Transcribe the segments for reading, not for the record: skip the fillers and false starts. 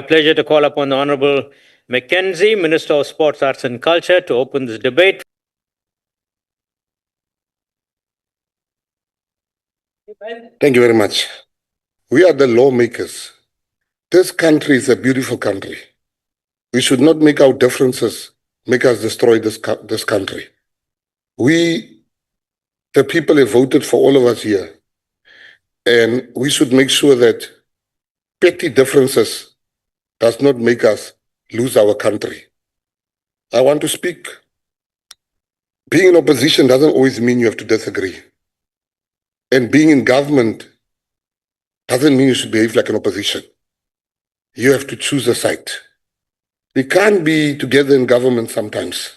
pleasure to call upon the Honourable McKenzie, Minister of Sports, Arts and Culture, to open this debate. Thank you very much. We are the lawmakers. This country is a beautiful country. We should not make our differences make us destroy this country. We, the people, have voted for all of us here. And we should make sure that petty differences does not make us lose our country. I want to speak. Being in opposition doesn't always mean you have to disagree. And being in government doesn't mean you should behave like an opposition. You have to choose a side. We can't be together in government sometimes.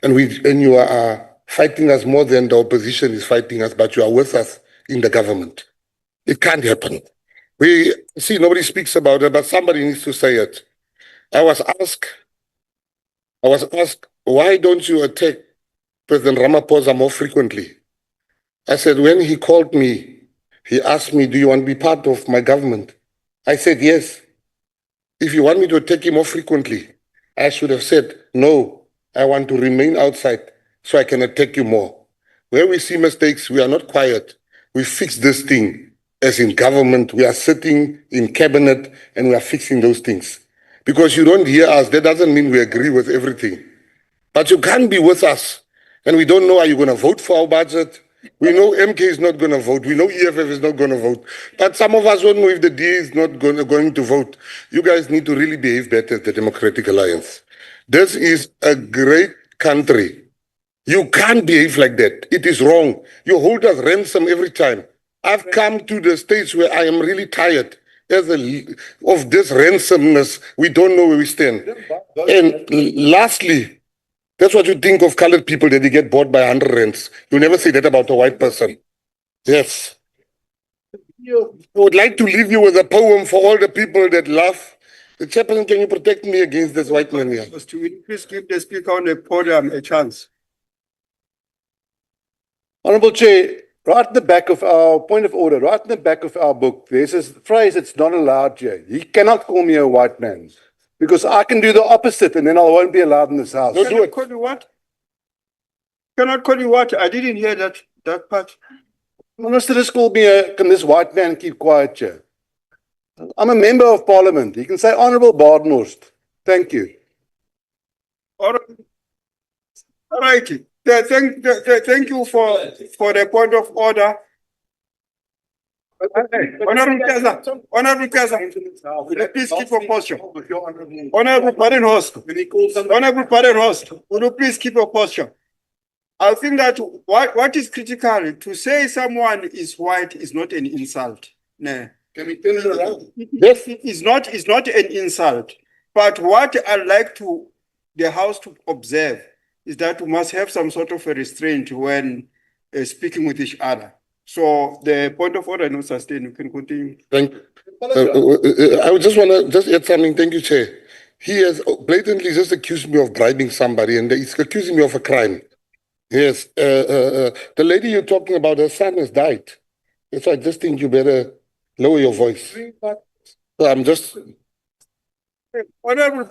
And you are fighting us more than the opposition is fighting us, but you are with us in the government. It can't happen. We see nobody speaks about it, but somebody needs to say it. I was asked, why don't you attack President Ramaphosa more frequently? I said, when he called me, he asked me, do you want to be part of my government? I said, yes. If you want me to attack him more frequently, I should have said, no, I want to remain outside so I can attack you more. Where we see mistakes, we are not quiet. We fix this thing. As in government, we are sitting in cabinet and we are fixing those things. Because you don't hear us, that doesn't mean we agree with everything. But you can't be with us. And we don't know, are you going to vote for our budget? We know MK is not going to vote. We know EFF is not going to vote. But some of us don't know if the DA is not going to vote. You guys need to really behave better at the Democratic Alliance. This is a great country. You can't behave like that. It is wrong. You hold us ransom every time. I've come to the stage where I am really tired of this randomness. We don't know where we stand. And lastly, that's what you think of colored people, that they get bought by 100 rands. You never say that about a white person. Yes. I would like to leave you with a poem for all the people that laugh. The chaplain, can you protect me against this white man here? Please give the speaker on the podium a chance. Honourable Chair, right in the back of our point of order, right in the back of our book, there's a phrase that's not allowed here. He cannot call me a white man. Because I can do the opposite and then I won't be allowed in this house. Don't do it. Call you what? Cannot call you what? I didn't hear that part. Minister just called me can this white man keep quiet, Chair? I'm a member of Parliament. You can say Honourable Badenhorst. Thank you. All right. Thank you for the point of order. Honourable Kaza, please keep your posture. Honourable Badenhorst, will you please keep your posture? I think that what is critical, to say someone is white is not an insult. No. Can we turn it around? This is not an insult. But what I'd like the House to observe is that we must have some sort of a restraint when speaking with each other. So the point of order not sustained. You can continue. Thank you. I would just want to add something. Thank you, Chair. He has blatantly just accused me of bribing somebody, and he's accusing me of a crime. Yes. The lady you're talking about, her son has died. So I just think you better lower your voice. So I'm just... Honourable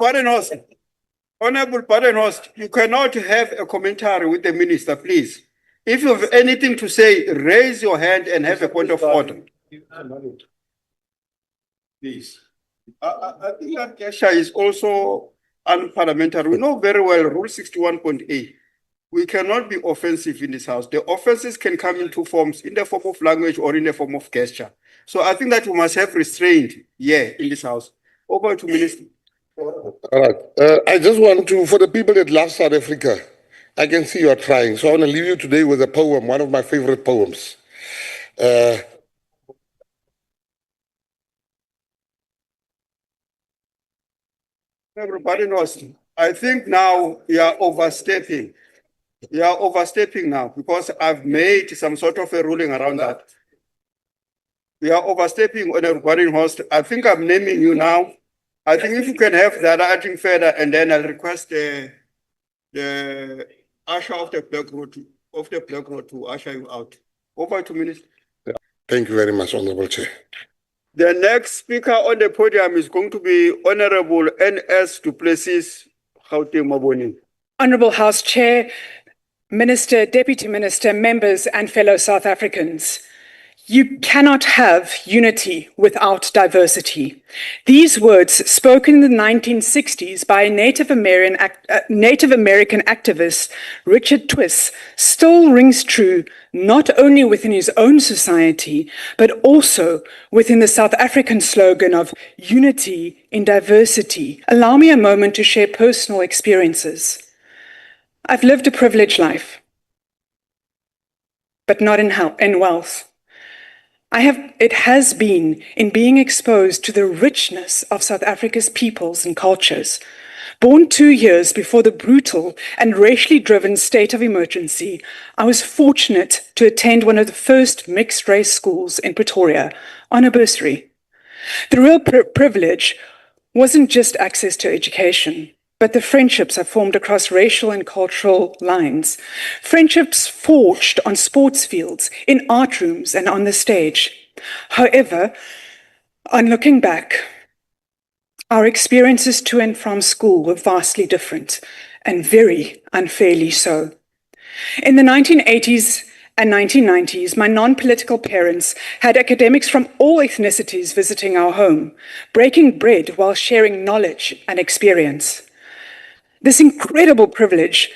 Badenhorst, you cannot have a commentary with the minister, please. If you have anything to say, raise your hand and have a point of order. Please. I think that gesture is also unparliamentary. We know very well Rule 61.A. We cannot be offensive in this house. The offenses can come in two forms, in the form of language or in the form of gesture. So I think that we must have restraint here in this house. Over to Minister. All right. I just want to, for the people that love South Africa, I can see you are trying. So I want to leave you today with a poem, one of my favorite poems. Everybody knows. I think now you are overstepping. You are overstepping now because I've made some sort of a ruling around that. We are overstepping on everybody host. I think I'm naming you now. I think if you can have that adding further, and then I'll request the usher of the Black Road to usher you out. Over to Minister. Thank you very much, Honourable Chair. The next speaker on the podium is going to be Honorable N.S. du Plessis, Gauteng Maboni. Honourable House Chair, Minister, Deputy Minister, members and fellow South Africans. You cannot have unity without diversity. These words, spoken in the 1960s by a Native American activist, Richard Twiss, still rings true not only within his own society, but also within the South African slogan of unity in diversity. Allow me a moment to share personal experiences. I've lived a privileged life, but not in wealth. It has been in being exposed to the richness of South Africa's peoples and cultures. Born 2 years before the brutal and racially driven state of emergency, I was fortunate to attend one of the first mixed-race schools in Pretoria on a bursary. The real privilege wasn't just access to education, but the friendships I formed across racial and cultural lines. Friendships forged on sports fields, in art rooms, and on the stage. However, on looking back, our experiences to and from school were vastly different, and very unfairly so. In the 1980s and 1990s, my non-political parents had academics from all ethnicities visiting our home, breaking bread while sharing knowledge and experience. This incredible privilege,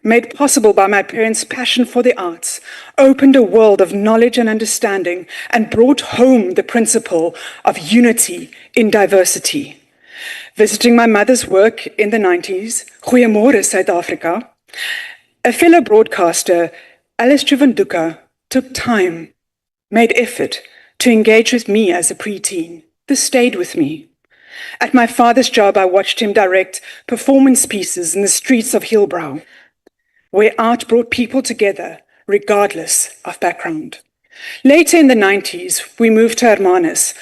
made possible by my parents' passion for the arts, opened a world of knowledge and understanding and brought home the principle of unity in diversity. Visiting my mother's work in the 90s, Goeiemôre South Africa, a fellow broadcaster, Alice Juvenduka, took time, made effort to engage with me as a preteen. This stayed with me. At my father's job, I watched him direct performance pieces in the streets of Hillbrow, where art brought people together, regardless of background. Later in the 90s, we moved to Hermanus,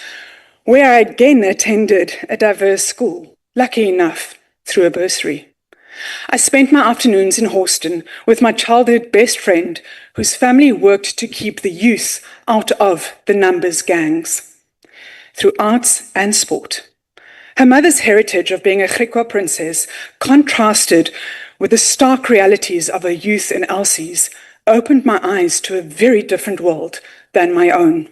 where I again attended a diverse school, lucky enough, through a bursary. I spent my afternoons in Houston with my childhood best friend, whose family worked to keep the youth out of the numbers gangs, through arts and sport. Her mother's heritage of being a Griqua princess, contrasted with the stark realities of her youth in Elsie's, opened my eyes to a very different world than my own.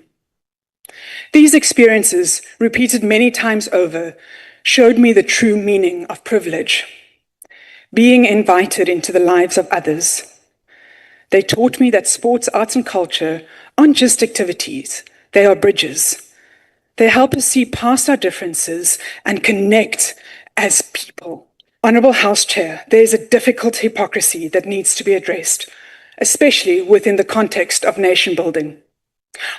These experiences, repeated many times over, showed me the true meaning of privilege, being invited into the lives of others. They taught me that sports, arts, and culture aren't just activities, they are bridges. They help us see past our differences and connect as people. Honourable House Chair, there is a difficult hypocrisy that needs to be addressed, especially within the context of nation building.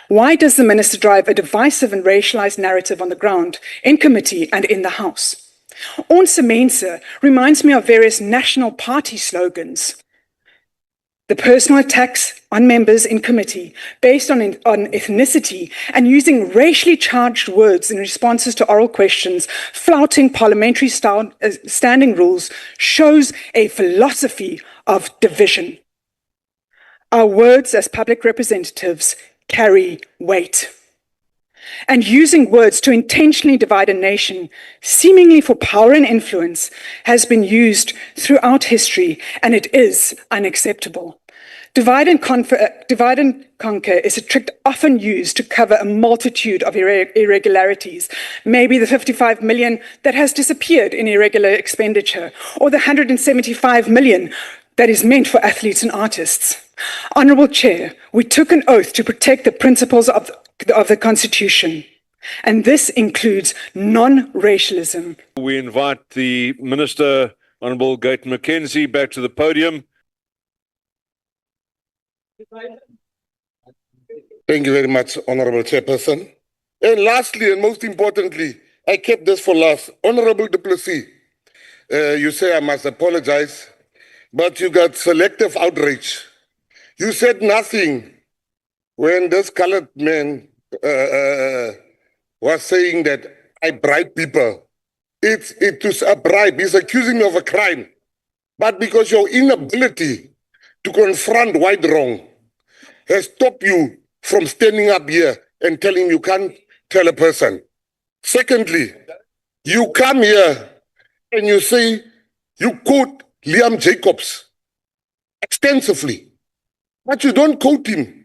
Why does the Minister drive a divisive and racialized narrative on the ground, in committee and in the House? Ons mense reminds me of various national party slogans. The personal attacks on members in committee based on ethnicity and using racially charged words in responses to oral questions, flouting parliamentary standing rules, shows a philosophy of division. Our words as public representatives carry weight. And using words to intentionally divide a nation, seemingly for power and influence, has been used throughout history, and it is unacceptable. Divide and conquer is a trick often used to cover a multitude of irregularities, maybe the 55 million that has disappeared in irregular expenditure, or the 175 million that is meant for athletes and artists. Honourable Chair, we took an oath to protect the principles of the Constitution, and this includes non-racialism. We invite the Minister, Honourable Gayton McKenzie, back to the podium. Thank you very much, Honourable Chairperson. And lastly, and most importantly, I kept this for last. Honourable du Plessis, you say I must apologize, but you got selective outrage. You said nothing when this colored man was saying that I bribe people. It was a bribe. He's accusing me of a crime. But because your inability to confront right wrong has stopped you from standing up here and tell him you can't tell a person. Secondly, you come here and you say, you quote Liam Jacobs extensively, but you don't quote him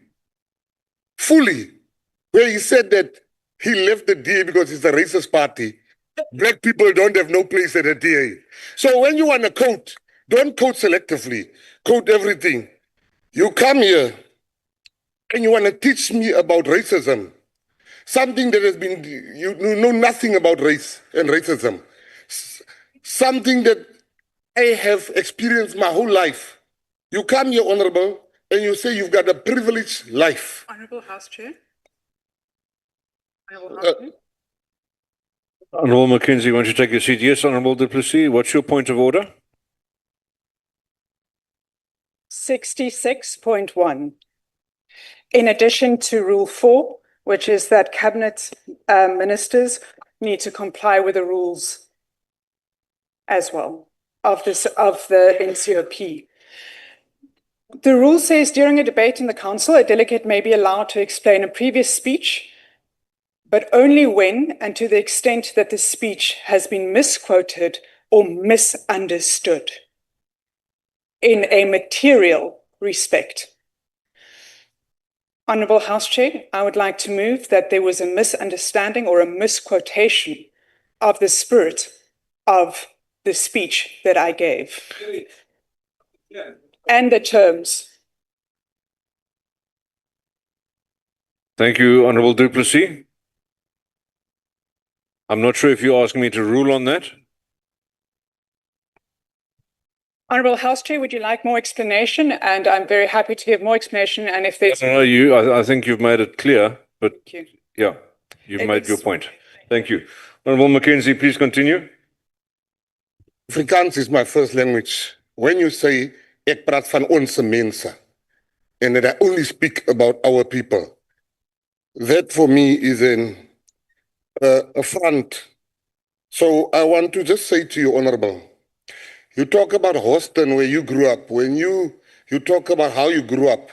fully, where he said that he left the DA because it's a racist party. Black people don't have no place at the DA. So when you want to quote, don't quote selectively, quote everything. You come here and you want to teach me about racism, something that has been, you know nothing about race and racism, something that I have experienced my whole life. You come here, Honorable, and you say you've got a privileged life. Honorable House Chair. Honorable Uh, House Chair. Honourable McKenzie, won't you take your seat? Yes, Honourable Du Plessis, what's your point of order? 66.1. In addition to Rule 4, which is that cabinet ministers need to comply with the rules as well of the NCOP. The rule says during a debate in the council, a delegate may be allowed to explain a previous speech, but only when and to the extent that the speech has been misquoted or misunderstood in a material respect. Honourable House Chair, I would like to move that there was a misunderstanding or a misquotation of the spirit of the speech that I gave and the terms. Thank you, Honourable Du Plessis. I'm not sure if you're asking me to rule on that. Honourable House Chair, would you like more explanation? And I'm very happy to give more explanation. And if there's... No, I think you've made it clear, but Thank you. yeah, you've It made your is- point. Thank you. Honourable McKenzie, please continue. Afrikaans is my first language. When you say, ek praat van onze mense, and that I only speak about our people, that for me is an affront. So I want to just say to you, Honourable, you talk about Houston where you grew up. When you talk about how you grew up,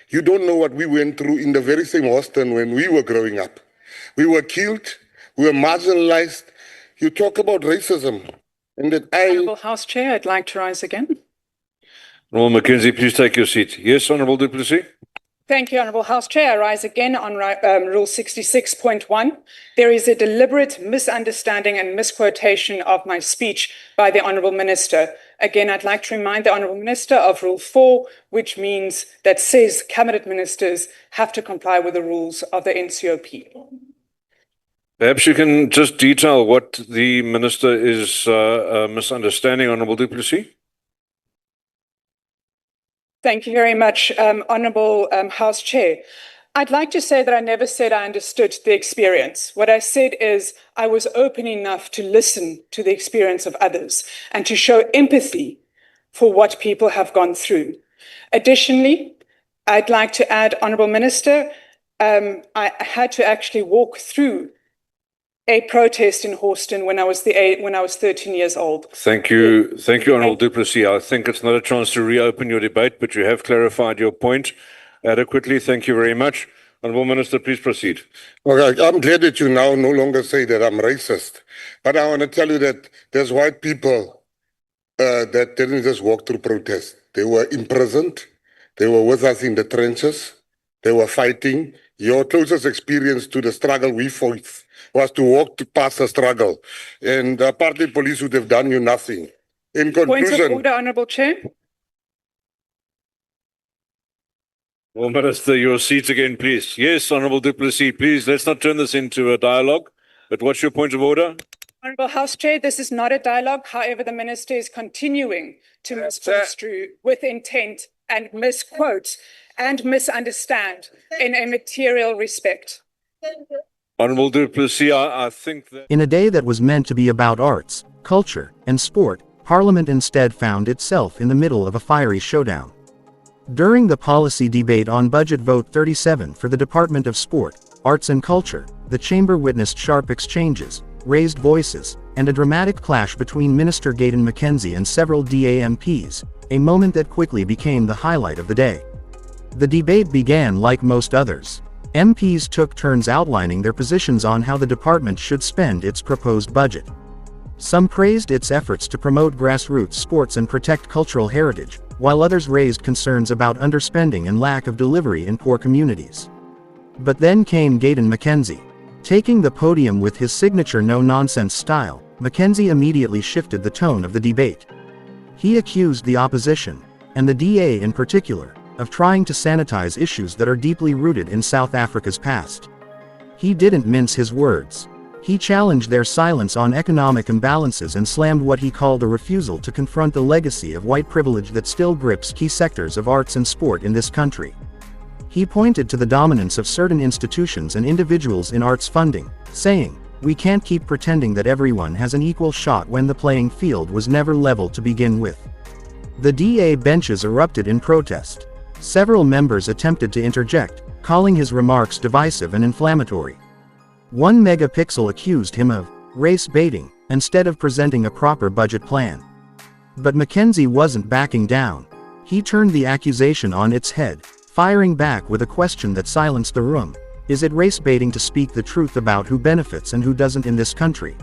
you don't know what we went through in the very same Houston when we were growing up. We were killed, we were marginalized. You talk about racism. And that Honourable House Chair, I'd like to rise again. Honourable McKenzie, please take your seat. Yes, Honourable Du Plessis. Thank you, Honourable House Chair. I rise again on Rule 66.1. There is a deliberate misunderstanding and misquotation of my speech by the Honourable Minister. Again, I'd like to remind the Honourable Minister of Rule 4, which means that says cabinet ministers have to comply with the rules of the NCOP. Perhaps you can just detail what the Minister is misunderstanding, Honourable Du Plessis. Thank you very much, Honourable House Chair. I'd like to say that I never said I understood the experience. What I said is I was open enough to listen to the experience of others and to show empathy for what people have gone through. Additionally, I'd like to add, Honourable Minister, I had to actually walk through a protest in Houston when I was 13 years old. Thank you, Honourable Du Plessis. I think it's not a chance to reopen your debate, but you have clarified your point adequately. Thank you very much. Honourable Minister, please proceed. Okay, I'm glad that you now no longer say that I'm racist. But I want to tell you that there's white people that didn't just walk through protest. They were imprisoned. They were with us in the trenches. They were fighting. Your closest experience to the struggle we fought was to walk past the struggle. And partly police would have done you nothing. In Point of conclusion, order, Honourable Chair. Well, Minister, your seat again, please. Yes, Honourable Du Plessis, please, let's not turn this into a dialogue. But what's your point of order? Honourable House Chair, this is not a dialogue. However, the Minister is continuing to misconstrue with intent and misquote and misunderstand in a material respect. Honourable Du Plessis, I think that... In a day that was meant to be about arts, culture, and sport, Parliament instead found itself in the middle of a fiery showdown. During the policy debate on Budget Vote 37 for the Department of Sport, Arts and Culture, the chamber witnessed sharp exchanges, raised voices, and a dramatic clash between Minister Gayton McKenzie and several DA MPs, a moment that quickly became the highlight of the day. The debate began like most others. MPs took turns outlining their positions on how the department should spend its proposed budget. Some praised its efforts to promote grassroots sports and protect cultural heritage, while others raised concerns about underspending and lack of delivery in poor communities. But then came Gayton McKenzie. Taking the podium with his signature no-nonsense style, McKenzie immediately shifted the tone of the debate. He accused the opposition, and the DA in particular, of trying to sanitize issues that are deeply rooted in South Africa's past. He didn't mince his words. He challenged their silence on economic imbalances and slammed what he called a refusal to confront the legacy of white privilege that still grips key sectors of arts and sport in this country. He pointed to the dominance of certain institutions and individuals in arts funding, saying, "We can't keep pretending that everyone has an equal shot when the playing field was never level to begin with." The DA benches erupted in protest. Several members attempted to interject, calling his remarks divisive and inflammatory. One megapixel accused him of race baiting, instead of presenting a proper budget plan. But McKenzie wasn't backing down. He turned the accusation on its head, firing back with a question that silenced the room. Is it race baiting to speak the truth about who benefits and who doesn't in this country?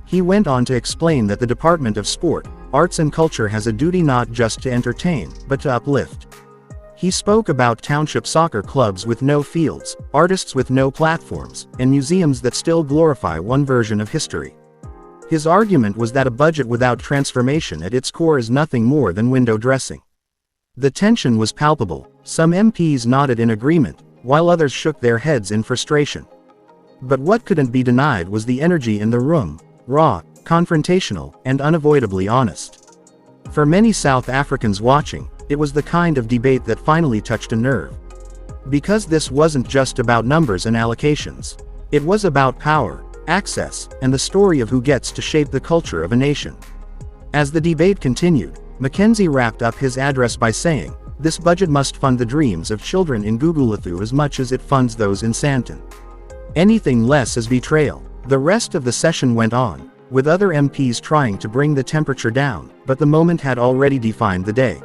He went on to explain that the Department of Sport, Arts and Culture has a duty not just to entertain, but to uplift. He spoke about township soccer clubs with no fields, artists with no platforms, and museums that still glorify one version of history. His argument was that a budget without transformation at its core is nothing more than window dressing. The tension was palpable. Some MPs nodded in agreement, while others shook their heads in frustration. But what couldn't be denied was the energy in the room, raw, confrontational, and unavoidably honest. For many South Africans watching, it was the kind of debate that finally touched a nerve. Because this wasn't just about numbers and allocations. It was about power, access, and the story of who gets to shape the culture of a nation. As the debate continued, McKenzie wrapped up his address by saying, "This budget must fund the dreams of children in Gugulethu as much as it funds those in Sandton. Anything less is betrayal." The rest of the session went on, with other MPs trying to bring the temperature down, but the moment had already defined the day.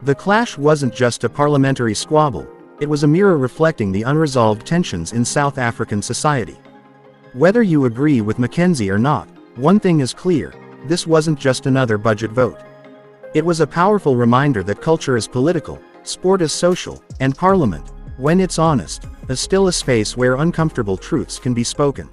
The clash wasn't just a parliamentary squabble, it was a mirror reflecting the unresolved tensions in South African society. Whether you agree with McKenzie or not, one thing is clear, this wasn't just another budget vote. It was a powerful reminder that culture is political, sport is social, and parliament, when it's honest, is still a space where uncomfortable truths can be spoken.